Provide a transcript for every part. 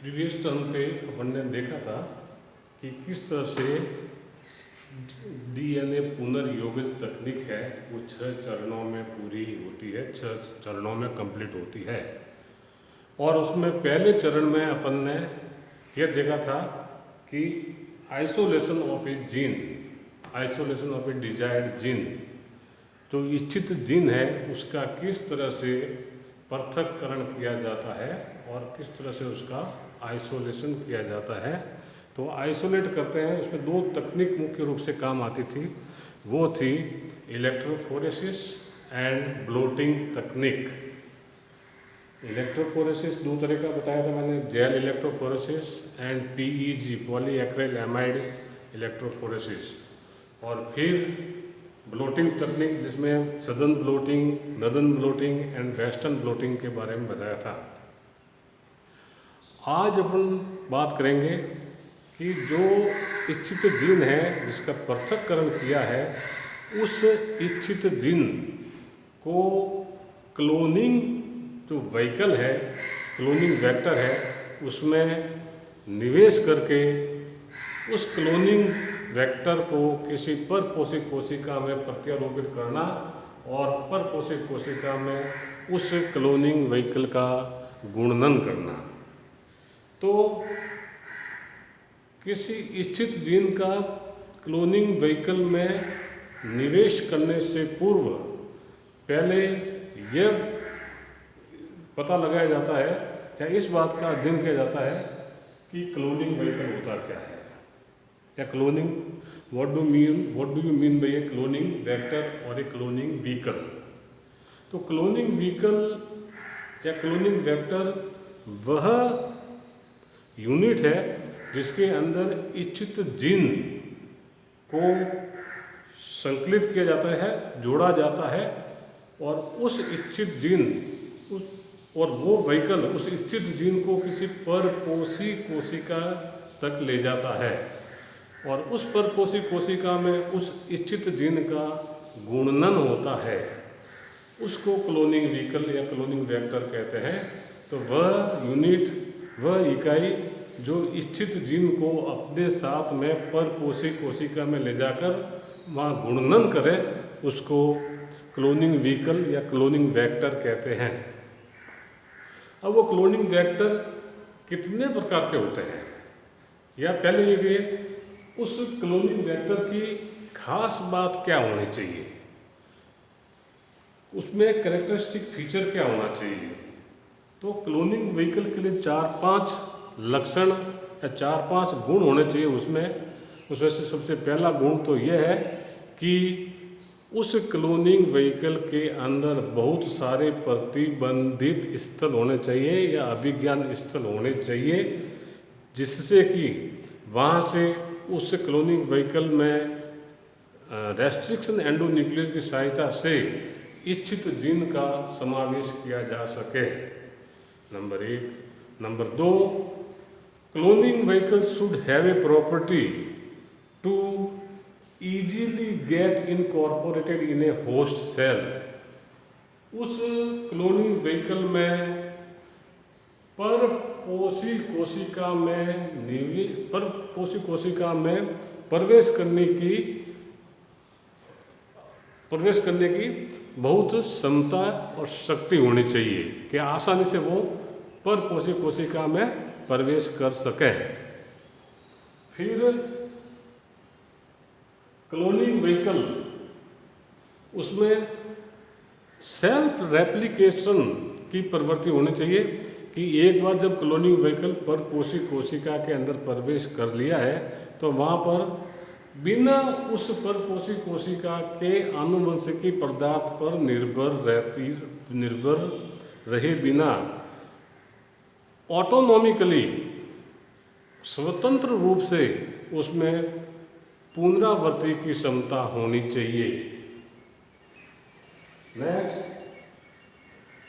Previous term पे अपन ने देखा था कि किस तरह से डीएनए पुनर्योजित तकनीक है वो 6 चरणों में पूरी होती है, 6 चरणों में कंप्लीट होती है। और उसमें पहले चरण में अपन ने यह देखा था कि isolation of A gene, isolation of A desired gene, जो इच्छित जीन है उसका किस तरह से पृथक्करण किया जाता है और किस तरह से उसका आइसोलेशन किया जाता है। तो आइसोलेट करते हैं, उसमें 2 तकनीक मुख्य रूप से काम आती थी, वो थी इलेक्ट्रोफोरेसिस एंड ब्लोटिंग तकनीक। इलेक्ट्रोफोरेसिस 2 तरह का बताया था मैंने, gel electrophoresis and PEG polyacrylamide electrophoresis, और फिर ब्लोटिंग तकनीक जिसमें Southern blotting, northern blotting and western blotting के बारे में बताया था। आज अपन बात करेंगे कि जो इच्छित जीन है जिसका पृथक्करण किया है, उस इच्छित जीन को क्लोनिंग जो व्हीकल है, क्लोनिंग वेक्टर है, उसमें निवेश करके उस क्लोनिंग वेक्टर को किसी परपोषी कोशिका में प्रत्यारोपित करना और परपोषी कोशिका में उस क्लोनिंग व्हीकल का गुणनन करना। तो किसी इच्छित जीन का क्लोनिंग व्हीकल में निवेश करने से पूर्व पहले यह पता लगाया जाता है या इस बात का अध्ययन किया जाता है कि क्लोनिंग व्हीकल होता क्या है, या cloning what do you mean by A cloning vector और ए क्लोनिंग व्हीकल। तो क्लोनिंग व्हीकल या क्लोनिंग वेक्टर वह यूनिट है जिसके अंदर इच्छित जीन को संकलित किया जाता है, जोड़ा जाता है, और उस इच्छित जीन और वो व्हीकल उस इच्छित जीन को किसी परपोषी कोशिका तक ले जाता है, और उस परपोषी कोशिका में उस इच्छित जीन का गुणनन होता है। उसको क्लोनिंग व्हीकल या क्लोनिंग वेक्टर कहते हैं। तो वह यूनिट, वह इकाई जो इच्छित जीन को अपने साथ में परपोषी कोशिका में ले जाकर वहाँ गुणनन करे, उसको क्लोनिंग व्हीकल या क्लोनिंग वेक्टर कहते हैं। अब वो क्लोनिंग वेक्टर कितने प्रकार के होते हैं, या पहले ये उस क्लोनिंग वेक्टर की खास बात क्या होनी चाहिए, उसमें कैरेक्टरिस्टिक फीचर क्या होना चाहिए। तो क्लोनिंग व्हीकल के लिए 4-5 लक्षण या 4-5 गुण होने चाहिए उसमें से सबसे पहला गुण तो यह है कि उस क्लोनिंग व्हीकल के अंदर बहुत सारे प्रतिबंधित स्थल होने चाहिए या अभिज्ञान स्थल होने चाहिए, जिससे कि वहाँ से उस क्लोनिंग व्हीकल में रेस्ट्रिक्शन एंडोन्यूक्लियस की सहायता से इच्छित जीन का समावेश किया जा सके, number 1। Number 2, cloning vehicle should have a property to easily get incorporated in a host cell. उस क्लोनिंग व्हीकल में परपोषी कोशिका में प्रवेश करने की बहुत क्षमता और शक्ति होनी चाहिए कि आसानी से वो परपोषी कोशिका में प्रवेश कर सके। फिर क्लोनिंग व्हीकल, उसमें सेल्फ रेप्लिकेशन की प्रवृत्ति होनी चाहिए कि एक बार जब क्लोनिंग व्हीकल परपोषी कोशिका के अंदर प्रवेश कर लिया है तो वहाँ पर बिना उस परपोषी कोशिका के आनुवंशिकी पदार्थ पर निर्भर रहे बिना ऑटोनॉमिकली स्वतंत्र रूप से उसमें पुनरावृत्ति की क्षमता होनी चाहिए। नेक्स्ट,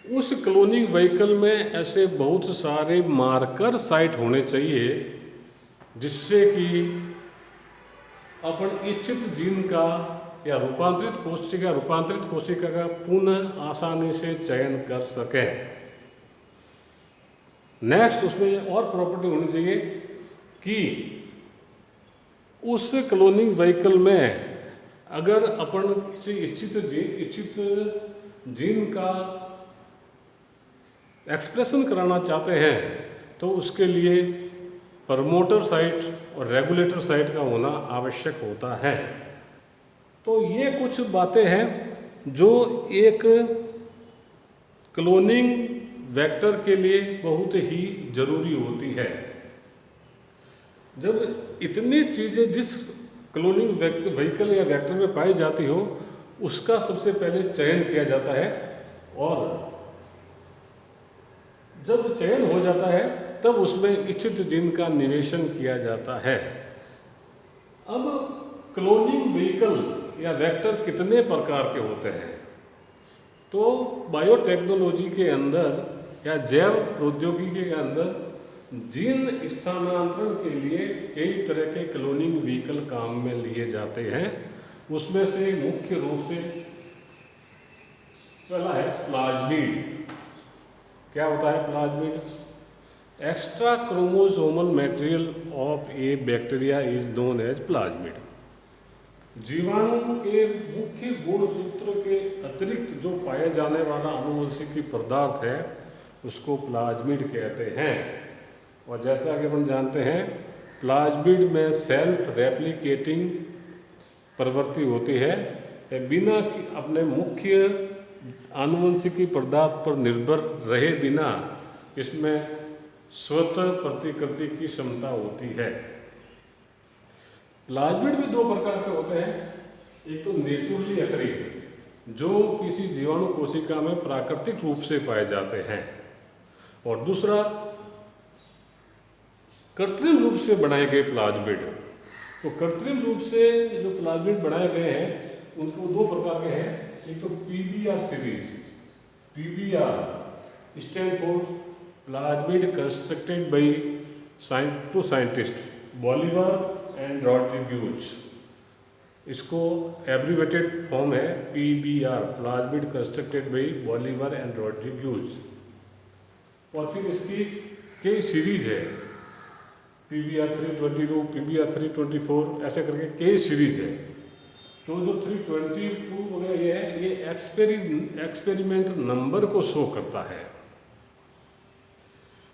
उस क्लोनिंग व्हीकल में ऐसे बहुत सारे मार्कर साइट होने चाहिए जिससे कि अपन इच्छित जीन का या रूपांतरित कोशिका का पुनः आसानी से चयन कर सकें। नेक्स्ट उसमें और प्रॉपर्टी होनी चाहिए कि उस क्लोनिंग व्हीकल में अगर अपन किसी इच्छित जीन का एक्सप्रेशन कराना चाहते हैं तो उसके लिए प्रमोटर साइट और रेगुलेटर साइट का होना आवश्यक होता है। तो ये कुछ बातें हैं जो एक क्लोनिंग वेक्टर के लिए बहुत ही ज़रूरी होती है। जब इतनी चीज़ें जिस क्लोनिंग व्हीकल या वेक्टर में पाई जाती हो उसका सबसे पहले चयन किया जाता है, और जब चयन हो जाता है तब उसमें इच्छित जीन का निवेशन किया जाता है। अब क्लोनिंग व्हीकल या वेक्टर कितने प्रकार के होते हैं? तो बायोटेक्नोलॉजी के अंदर या जैव प्रौद्योगिकी के अंदर जीन स्थानांतरण के लिए कई तरह के क्लोनिंग व्हीकल काम में लिए जाते हैं। उसमें से मुख्य रूप से पहला है प्लाज्मिड। क्या होता है plasmid? Extra chromosomal material of a bacteria is known as plasmid. जीवाणु के मुख्य गुणसूत्र के अतिरिक्त जो पाए जाने वाला आनुवंशिकी पदार्थ है उसको प्लाज्मिड कहते हैं। और जैसा कि अपन जानते हैं प्लाज्मिड में सेल्फ रेप्लिकेटिंग प्रवृत्ति होती है, बिना अपने मुख्य आनुवंशिकी पदार्थ पर निर्भर रहे बिना इसमें स्वतः प्रतिकृति की क्षमता होती है। प्लाज्मिड भी दो प्रकार के होते हैं, एक तो नेचुरली अकरिंग जो किसी जीवाणु कोशिका में प्राकृतिक रूप से पाए जाते हैं, और दूसरा कृत्रिम रूप से बनाए गए प्लाज्मिड। तो कृत्रिम रूप से जो प्लाज्मिड बनाए गए हैं उनको दो प्रकार के हैं, एक तो PBR series. PBR stand for plasmid constructed by two scientist Bolivar and Rodriguez. इसको एब्रीवेटेड फॉर्म है PBR, plasmid constructed by Bolivar and Rodriguez. और फिर इसकी कई सीरीज है, पीबीआर 322, पीबीआर 324, ऐसे करके कई सीरीज है। तो जो 322 वगैरह ये है ये एक्सपेरिमेंट नंबर को शो करता है।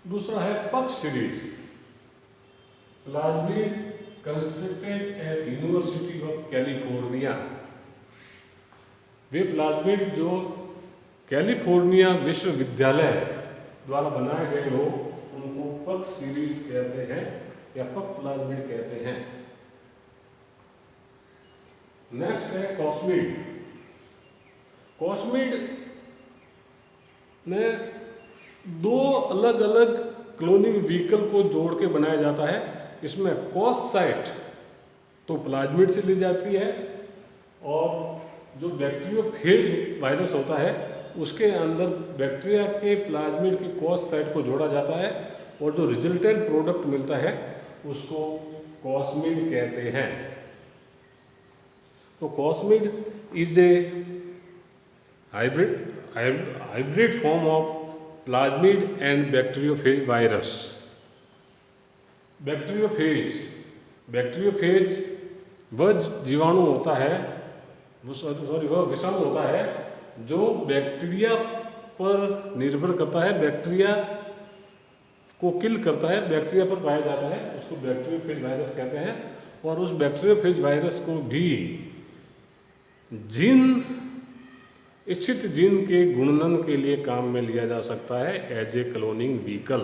दूसरा है पक्ष series, plasmid constructed at university of California. Way plasmid जो कैलिफोर्निया विश्वविद्यालय द्वारा बनाए गए हो उनको पक्ष सीरीज कहते हैं या पक प्लाज्मिड कहते हैं। नेक्स्ट है कॉस्मिड। कॉस्मिड में दो अलग अलग क्लोनिंग व्हीकल को जोड़ के बनाया जाता है। इसमें कॉस साइट तो प्लाज्मिड से ली जाती है, और जो बैक्टीरियोफेज वायरस होता है उसके अंदर बैक्टीरिया के प्लाज्मिड की कॉस साइट को जोड़ा जाता है, और जो रिजल्टेंट प्रोडक्ट मिलता है उसको कॉस्मिड कहते हैं। तो cosmid is a hybrid form of plasmid and bacteriophage virus. Bacteriophage वह जीवाणु होता है, वह विषाणु होता है जो बैक्टीरिया पर निर्भर करता है, बैक्टीरिया को किल करता है, बैक्टीरिया पर पाया जाता है, उसको बैक्टीरियोफेज वायरस कहते हैं। और उस बैक्टीरियोफेज वायरस को भी इच्छित जीन के गुणनन के लिए काम में लिया जा सकता है as a cloning vehicle.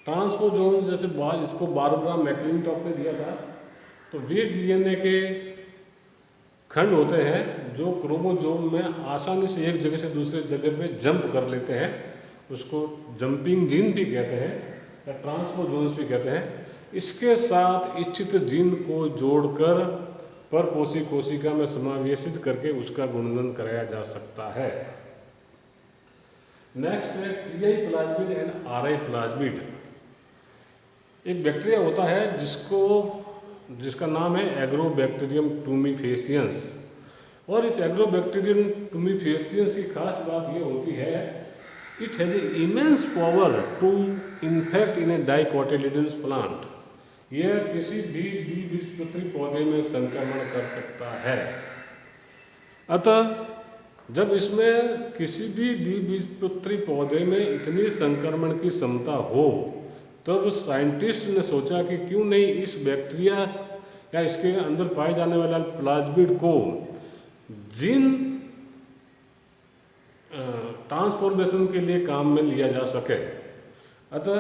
Transposon जैसे इसको बारबरा मैक्लिंटॉक ने दिया था, तो वे डीएनए के खंड होते हैं जो क्रोमोजोम में आसानी से एक जगह से दूसरे जगह पे जंप कर लेते हैं, उसको जंपिंग जीन भी कहते हैं या ट्रांसपोजोन्स भी कहते हैं। इसके साथ इच्छित जीन को जोड़कर परपोषी कोशिका में समावेशित करके उसका गुणनन कराया जा सकता है। नेक्स्ट है TI plasmid and RI plasmid. एक बैक्टीरिया होता है जिसका नाम है एग्रोबैक्टीरियम टूमीफेसियंस। और इस एग्रोबैक्टीरियम टुमिफेसियंस की खास बात ये होती है, it has a immense power to infect in a dicotyledons plant. यह किसी भी द्विबीजपत्री पौधे में संक्रमण कर सकता है। अतः जब इसमें किसी भी द्विबीजपत्री पौधे में इतनी संक्रमण की क्षमता हो, तब साइंटिस्ट ने सोचा कि क्यों नहीं इस बैक्टीरिया या इसके अंदर पाए जाने वाला प्लाज्मिड को जीन ट्रांसफॉर्मेशन के लिए काम में लिया जा सके। अतः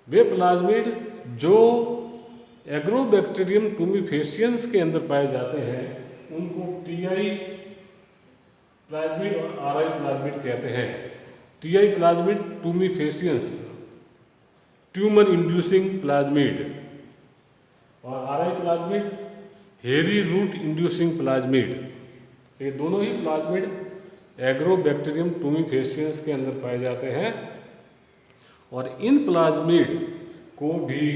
वे प्लाज्मिड जो एग्रोबैक्टीरियम टुमिफेसियंस के अंदर पाए जाते हैं उनको टीआई प्लाज्मिड और आरआई प्लाज्मिड कहते हैं। Ti plasmid tumefaciens, tumour inducing plasmid, और Ri plasmid hairy root inducing plasmid. ये दोनों ही प्लाज्मिड एग्रोबैक्टीरियम टुमिफेसियंस के अंदर पाए जाते हैं और इन प्लाज्मिड को भी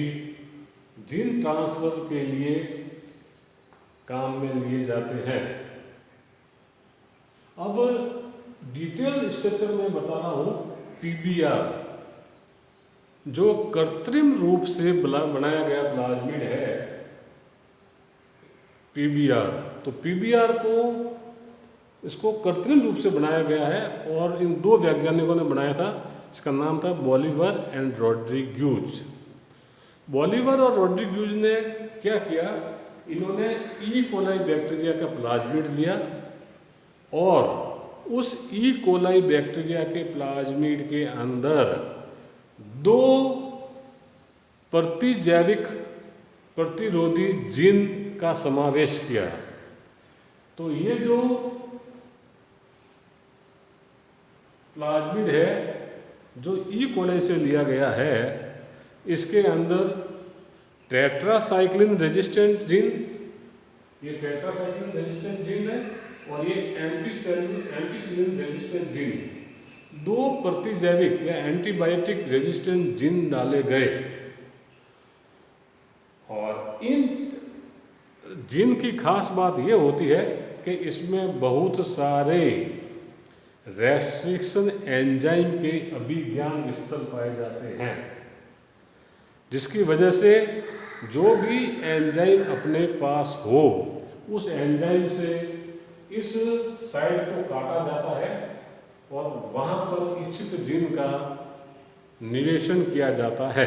जीन ट्रांसफर के लिए काम में लिए जाते हैं। अब डिटेल स्ट्रक्चर में बता रहा हूँ। पीबीआर जो कृत्रिम रूप से बनाया गया प्लाज्मिड है, पीबीआर, तो पीबीआर को इसको कृत्रिम रूप से बनाया गया है और इन दो वैज्ञानिकों ने बनाया था। इसका नाम था बॉलिवर एंड रोड्रिग्यूज। बॉलिवर और रोड्रिग्यूज ने क्या किया, इन्होंने ई कोलाई बैक्टीरिया का प्लाज्मिड लिया और उस ई कोलाई बैक्टीरिया के प्लाज्मिड के अंदर दो प्रतिजैविक प्रतिरोधी जीन का समावेश किया। तो ये जो प्लाज्मिड है जो ई कोलाई से लिया गया है, इसके अंदर टेट्रासाइक्लिन रेजिस्टेंट जीन, ये टेट्रासाइक्लिन रेजिस्टेंट जीन है और ये एम्पिसिलिन रेजिस्टेंट जीन, दो प्रतिजैविक या एंटीबायोटिक रेजिस्टेंट जीन डाले गए। और इन जीन की खास बात ये होती है कि इसमें बहुत सारे रेस्ट्रिक्शन एंजाइम के अभिज्ञान स्थल पाए जाते हैं, जिसकी वजह से जो भी एंजाइम अपने पास हो उस एंजाइम से इस साइड को काटा जाता है और वहाँ पर इच्छित जीन का निवेशन किया जाता है।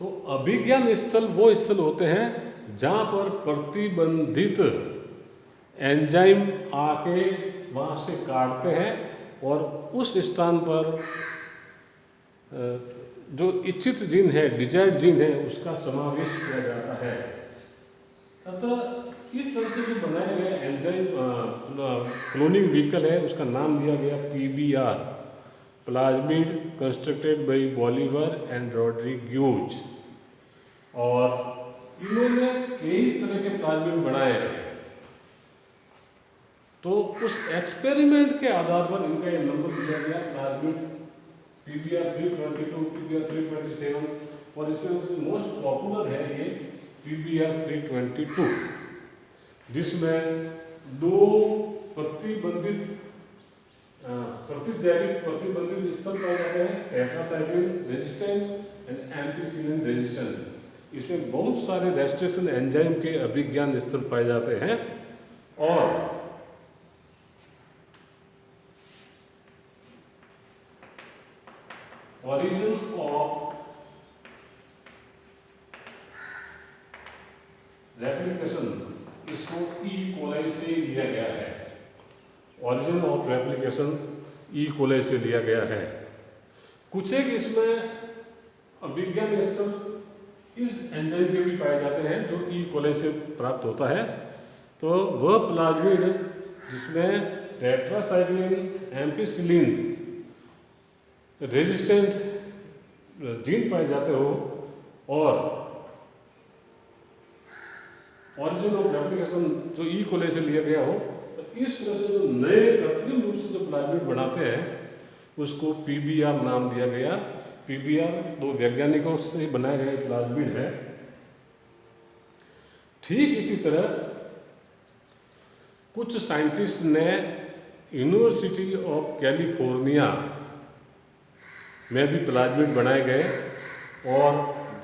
तो अभिज्ञान स्थल वो स्थल होते हैं जहाँ पर प्रतिबंधित एंजाइम आके वहाँ से काटते हैं और उस स्थान पर जो इच्छित जीन है, डिजायर्ड जीन है, उसका समावेश किया जाता है। अतः इस तरह से जो बनाए गए एंजाइम क्लोनिंग व्हीकल है उसका नाम दिया गया pBR, plasmid constructed by Bolivar and Rodriguez. और इन्होंने कई तरह के प्लाज्मिड बनाए हैं। तो उस एक्सपेरिमेंट के आधार पर इनका ये नंबर दिया गया प्लाज्मिड पीबीआर 322, पीबीआर 327 और इसमें मोस्ट पॉपुलर है ये पीबीआर 322, जिसमें दो प्रतिबंधित प्रतिजैविक प्रतिबंधित स्थल पाए जाते हैं, tetracycline resistant and ampicillin resistant. इसमें बहुत सारे रेस्ट्रिक्शन एंजाइम के अभिज्ञान स्थल पाए जाते हैं। और origin of replication इसको ई कोलाई से लिया गया है। origin of replication E coli से लिया गया है। कुछ एक इसमें अभिज्ञान स्थल इस एंजाइम के भी पाए जाते हैं जो ई कोलाई से प्राप्त होता है। तो वह प्लाज्मिड जिसमें टेट्रासाइक्लिन एम्पिसिलिन रेजिस्टेंट जीन पाए जाते हो और ऑरिजिन ऑफ रेप्लिकेशन जो ई कोलाई से लिया गया हो, तो इस तरह से जो नए कृत्रिम रूप से जो प्लाज्मिड बनाते हैं उसको पीबीआर नाम दिया गया। पीबीआर दो वैज्ञानिकों से बनाया गया प्लाज्मिड है। ठीक इसी तरह कुछ साइंटिस्ट ने यूनिवर्सिटी ऑफ कैलिफोर्निया में भी प्लाज्मिड बनाए गए, और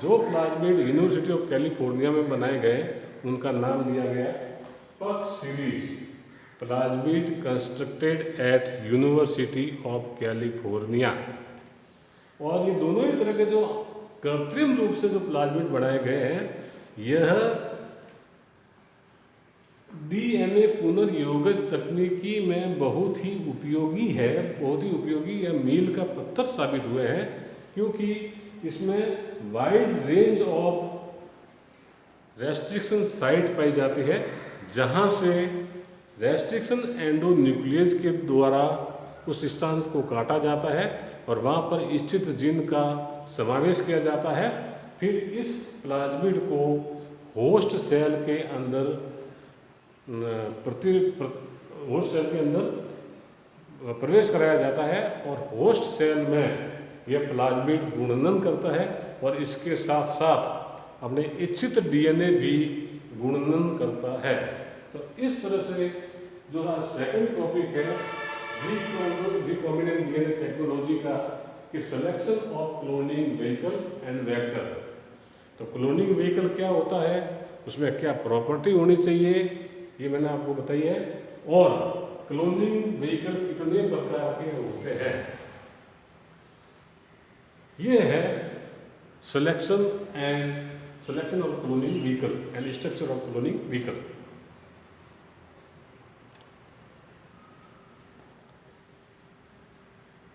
जो प्लाज्मिड यूनिवर्सिटी ऑफ कैलिफोर्निया में बनाए गए उनका नाम लिया गया पक series, plasmid constructed at university of California. और ये दोनों ही तरह के जो कृत्रिम रूप से जो प्लाज्मिड बनाए गए हैं, यह डीएनए पुनर्योगज तकनीकी में बहुत ही उपयोगी है, बहुत ही उपयोगी, यह मील का पत्थर साबित हुए हैं, क्योंकि इसमें wide range of restriction site पाई जाती है, जहां से रेस्ट्रिक्शन एंडोन्यूक्लियस के द्वारा उस स्थान को काटा जाता है और वहाँ पर इच्छित जीन का समावेश किया जाता है। फिर इस प्लाज्मिड को होस्ट सेल के अंदर होस्ट सेल के अंदर प्रवेश कराया जाता है, और होस्ट सेल में यह प्लाज्मिड गुणनन करता है और इसके साथ साथ अपने इच्छित डीएनए भी गुणनन करता है। तो इस तरह से जो सेकंड टॉपिक है रिकॉम्बिनेंट डीएनए टेक्नोलॉजी का, कि selection of cloning vehicle and vector. तो क्लोनिंग व्हीकल क्या होता है, उसमें क्या प्रॉपर्टी होनी चाहिए, ये मैंने आपको बताई है, और क्लोनिंग व्हीकल कितने प्रकार के होते हैं, ये है selection of cloning vehicle and structure of cloning vehicle.